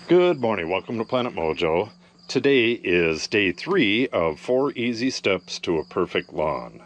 Good morning, welcome to Planet Mojo. Today is day 3 of 4 easy steps to a perfect lawn.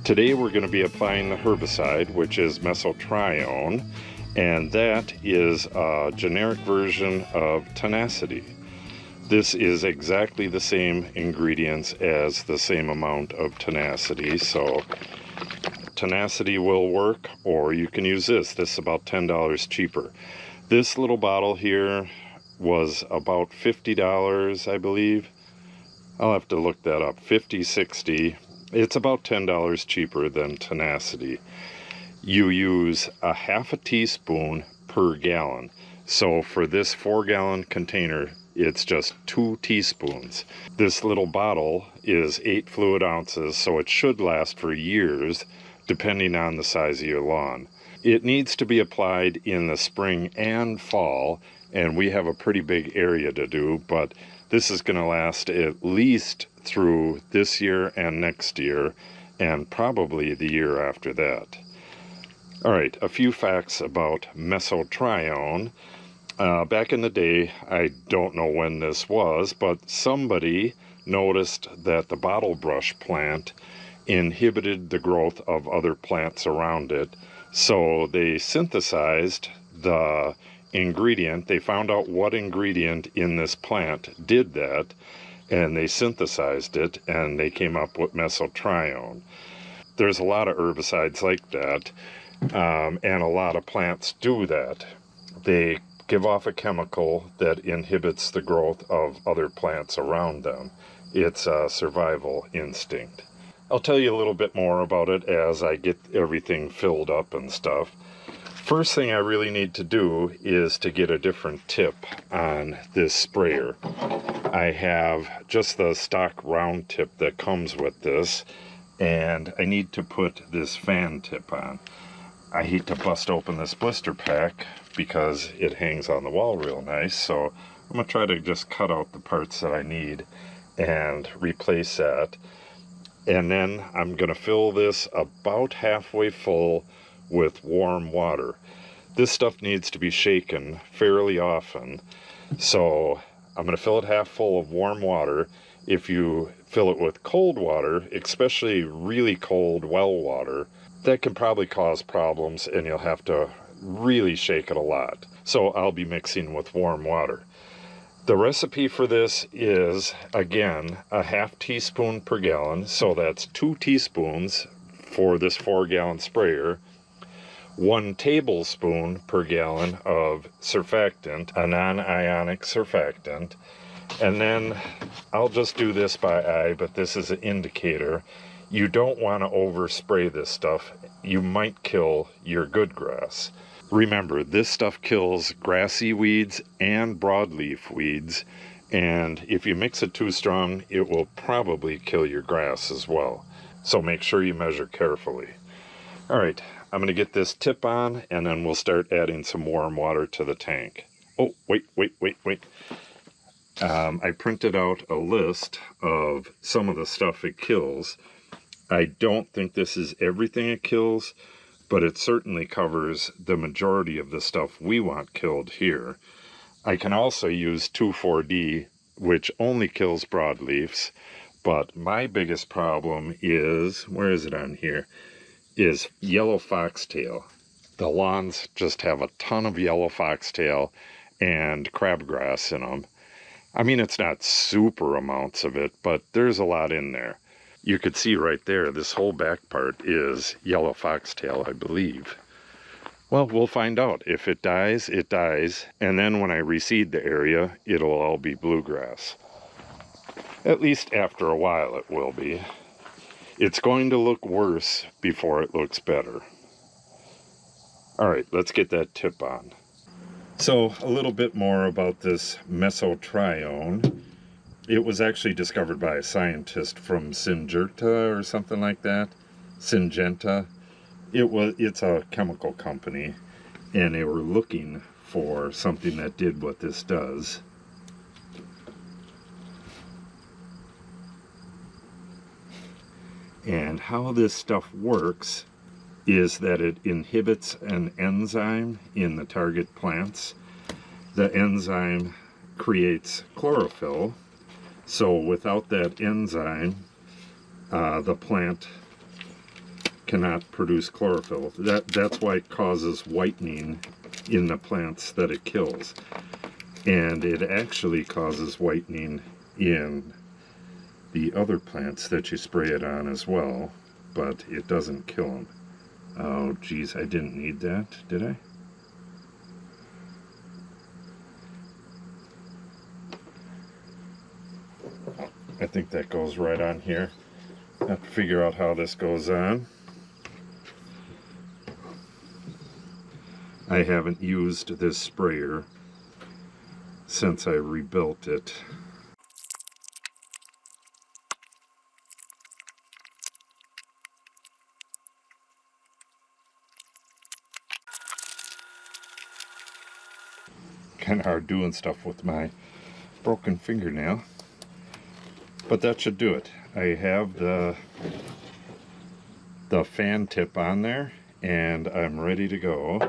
Today we're going to be applying the herbicide, which is Mesotrione, and that is a generic version of Tenacity. This is exactly the same ingredients as the same amount of Tenacity, so Tenacity will work, or you can use this. This is about $10 cheaper. This little bottle here was about $50, I believe. I'll have to look that up. 50, 60. It's about $10 cheaper than Tenacity. You use a half a teaspoon per gallon. So for this 4-gallon container, it's just 2 teaspoons. This little bottle is 8 fluid ounces, so it should last for years, depending on the size of your lawn. It needs to be applied in the spring and fall, and we have a pretty big area to do, but this is going to last at least through this year and next year, and probably the year after that. All right, a few facts about Mesotrione. Back in the day, I don't know when this was, but somebody noticed that the bottle brush plant inhibited the growth of other plants around it. So they synthesized the ingredient. They found out what ingredient in this plant did that, and they synthesized it, and they came up with Mesotrione. There's a lot of herbicides like that, and a lot of plants do that. They give off a chemical that inhibits the growth of other plants around them. It's a survival instinct. I'll tell you a little bit more about it as I get everything filled up and stuff. First thing I really need to do is to get a different tip on this sprayer. I have just the stock round tip that comes with this, and I need to put this fan tip on. I hate to bust open this blister pack because it hangs on the wall real nice, so I'm going to try to just cut out the parts that I need and replace that. And then I'm going to fill this about halfway full with warm water. This stuff needs to be shaken fairly often, so I'm going to fill it half full of warm water. If you fill it with cold water, especially really cold well water, that can probably cause problems, and you'll have to really shake it a lot. So I'll be mixing with warm water. The recipe for this is, again, a half teaspoon per gallon, so that's 2 teaspoons for this 4-gallon sprayer, 1 tablespoon per gallon of surfactant, a non-ionic surfactant, and then I'll just do this by eye, but this is an indicator. You don't want to overspray this stuff. You might kill your good grass. Remember, this stuff kills grassy weeds and broadleaf weeds, and if you mix it too strong, it will probably kill your grass as well. So make sure you measure carefully. All right, I'm going to get this tip on, and then we'll start adding some warm water to the tank. Oh, wait. I printed out a list of some of the stuff it kills. I don't think this is everything it kills, but it certainly covers the majority of the stuff we want killed here. I can also use 2,4-D, which only kills broadleafs, but my biggest problem is, where is it on here, is yellow foxtail. The lawns just have a ton of yellow foxtail and crabgrass in them. I mean, it's not super amounts of it, but there's a lot in there. You could see right there, this whole back part is yellow foxtail, I believe. Well, we'll find out. If it dies, it dies. And then when I reseed the area, it'll all be bluegrass. At least after a while it will be. It's going to look worse before it looks better. All right, let's get that tip on. So a little bit more about this Mesotrione. It was actually discovered by a scientist from Syngenta or something like that. Syngenta. It's a chemical company, and they were looking for something that did what this does. And how this stuff works is that it inhibits an enzyme in the target plants. The enzyme creates chlorophyll, so without that enzyme, the plant cannot produce chlorophyll. That's why it causes whitening in the plants that it kills. And it actually causes whitening in the other plants that you spray it on as well, but it doesn't kill them. Oh geez, I didn't need that, did I? I think that goes right on here. I have to figure out how this goes on. I haven't used this sprayer since I rebuilt it. Kind of hard doing stuff with my broken fingernail, but that should do it. I have the fan tip on there and I'm ready to go.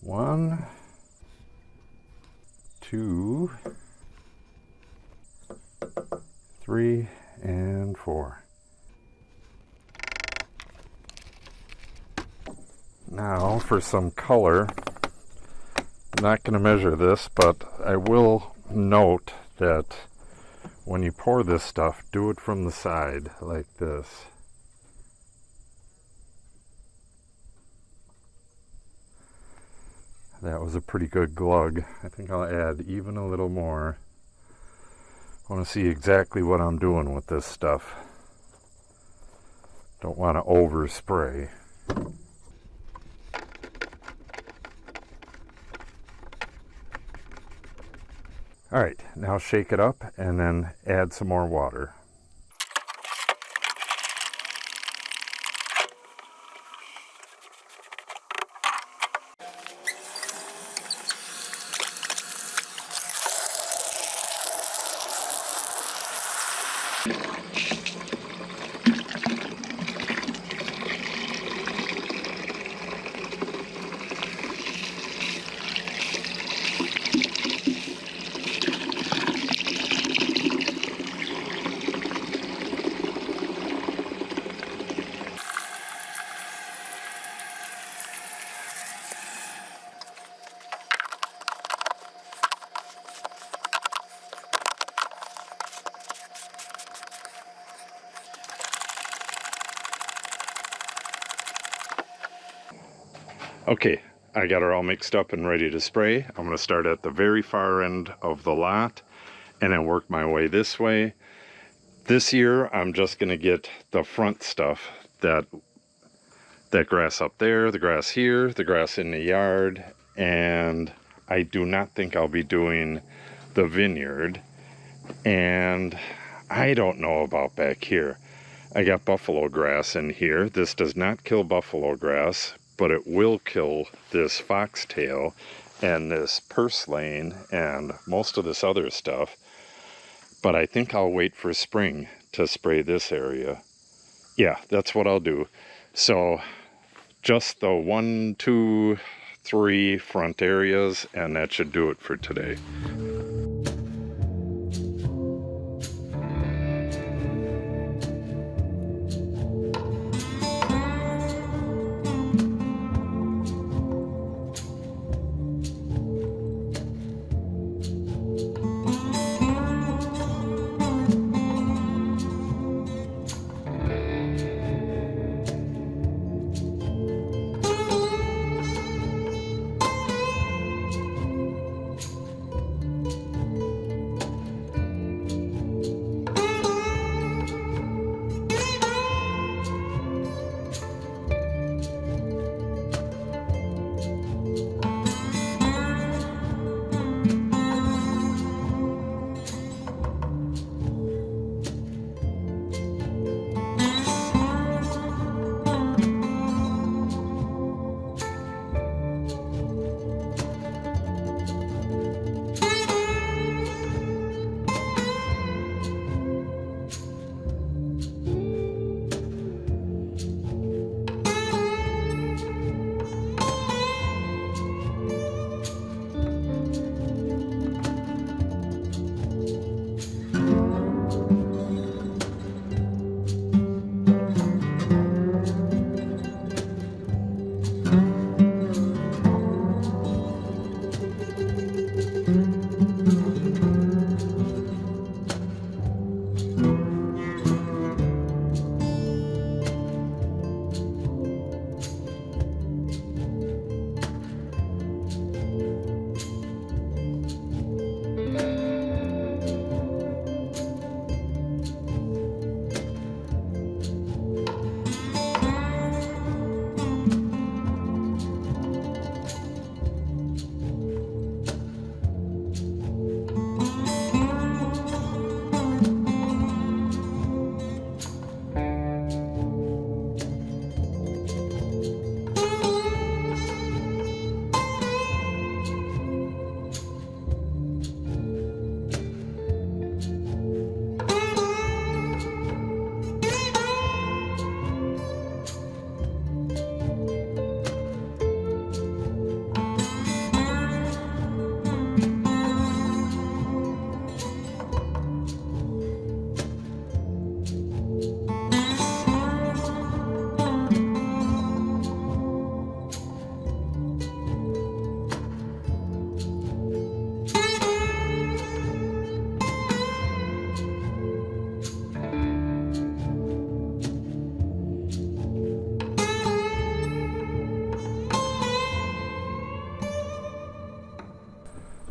One, two, three, and four. Now for some color. I'm not going to measure this, but I will note that when you pour this stuff, do it from the side like this. That was a pretty good glug. I think I'll add even a little more. I want to see exactly what I'm doing with this stuff. Don't want to overspray. Alright, now shake it up and then add some more water. Okay, I got her all mixed up and ready to spray. I'm going to start at the very far end of the lot and then work my way this way. This year I'm just going to get the front stuff, that grass up there, the grass here, the grass in the yard, and I do not think I'll be doing the vineyard. And I don't know about back here. I got buffalo grass in here. This does not kill buffalo grass, but it will kill this foxtail and this purslane and most of this other stuff. But I think I'll wait for spring to spray this area. Yeah, that's what I'll do. So just the 1, 2, 3 front areas, and that should do it for today.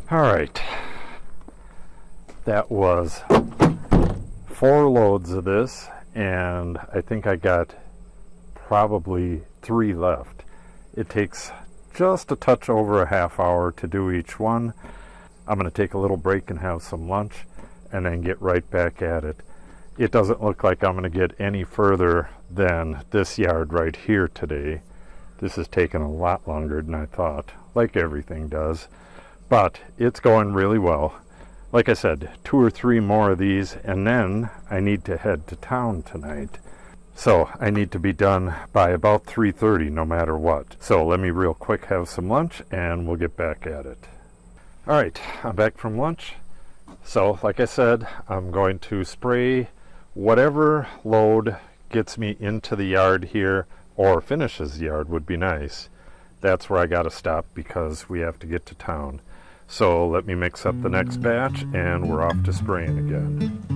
All right, that was 4 loads of this, and I think I got probably 3 left. It takes just a touch over a half hour to do each one. I'm going to take a little break and have some lunch and then get right back at it. It doesn't look like I'm going to get any further than this yard right here today. This has taken a lot longer than I thought, like everything does, but it's going really well. Like I said, 2 or 3 more of these, and then I need to head to town tonight. So I need to be done by about 3:30 no matter what. So let me real quick have some lunch and we'll get back at it. All right, I'm back from lunch. So like I said, I'm going to spray whatever load gets me into the yard here, or finishes the yard would be nice. That's where I got to stop because we have to get to town. So let me mix up the next batch and we're off to spraying again.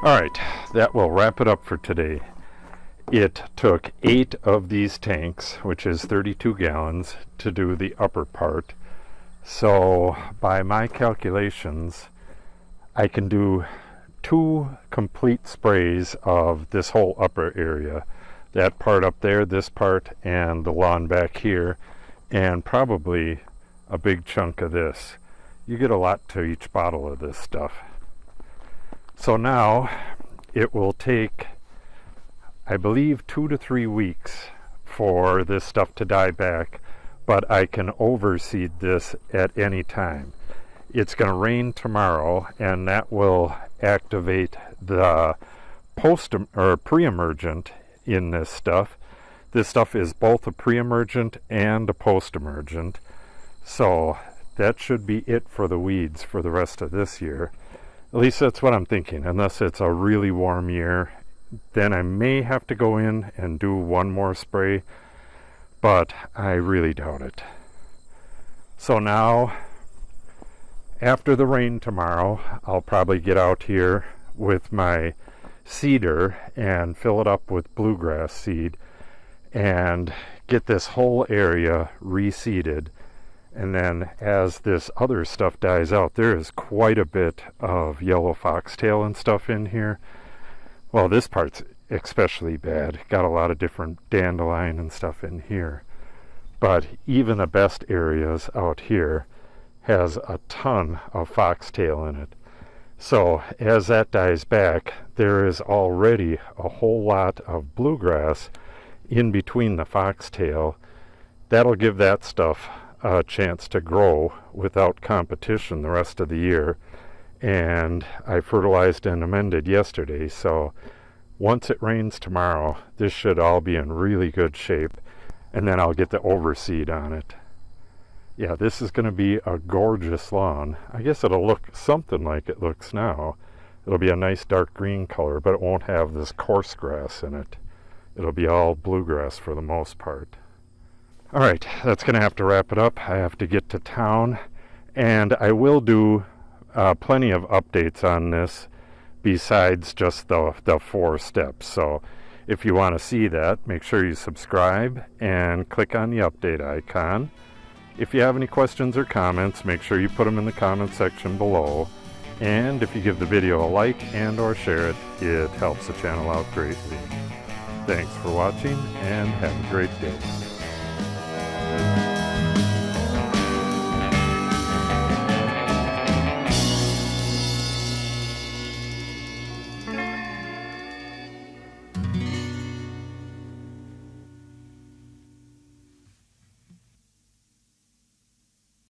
Alright, that will wrap it up for today. It took 8 of these tanks, which is 32 gallons, to do the upper part. So by my calculations, I can do 2 complete sprays of this whole upper area. That part up there, this part, and the lawn back here, and probably a big chunk of this. You get a lot to each bottle of this stuff. So now it will take, I believe, 2 to 3 weeks for this stuff to die back, but I can overseed this at any time. It's going to rain tomorrow, and that will activate the pre-emergent in this stuff. This stuff is both a pre-emergent and a post-emergent, so that should be it for the weeds for the rest of this year. At least that's what I'm thinking, unless it's a really warm year. Then I may have to go in and do 1 more spray, but I really doubt it. So now, after the rain tomorrow, I'll probably get out here with my seeder and fill it up with bluegrass seed and get this whole area reseeded. And then as this other stuff dies out, there is quite a bit of yellow foxtail and stuff in here. Well, this part's especially bad. Got a lot of different dandelion and stuff in here. But even the best areas out here has a ton of foxtail in it. So as that dies back, there is already a whole lot of bluegrass in between the foxtail. That'll give that stuff a chance to grow without competition the rest of the year. And I fertilized and amended yesterday, so once it rains tomorrow, this should all be in really good shape, and then I'll get the overseed on it. Yeah, this is going to be a gorgeous lawn. I guess it'll look something like it looks now. It'll be a nice dark green color, but it won't have this coarse grass in it. It'll be all bluegrass for the most part. All right, that's going to have to wrap it up. I have to get to town, and I will do plenty of updates on this besides just the 4 steps. So if you want to see that, make sure you subscribe and click on the update icon. If you have any questions or comments, make sure you put them in the comment section below. And if you give the video a like and or share it, it helps the channel out greatly. Thanks for watching and have a great day.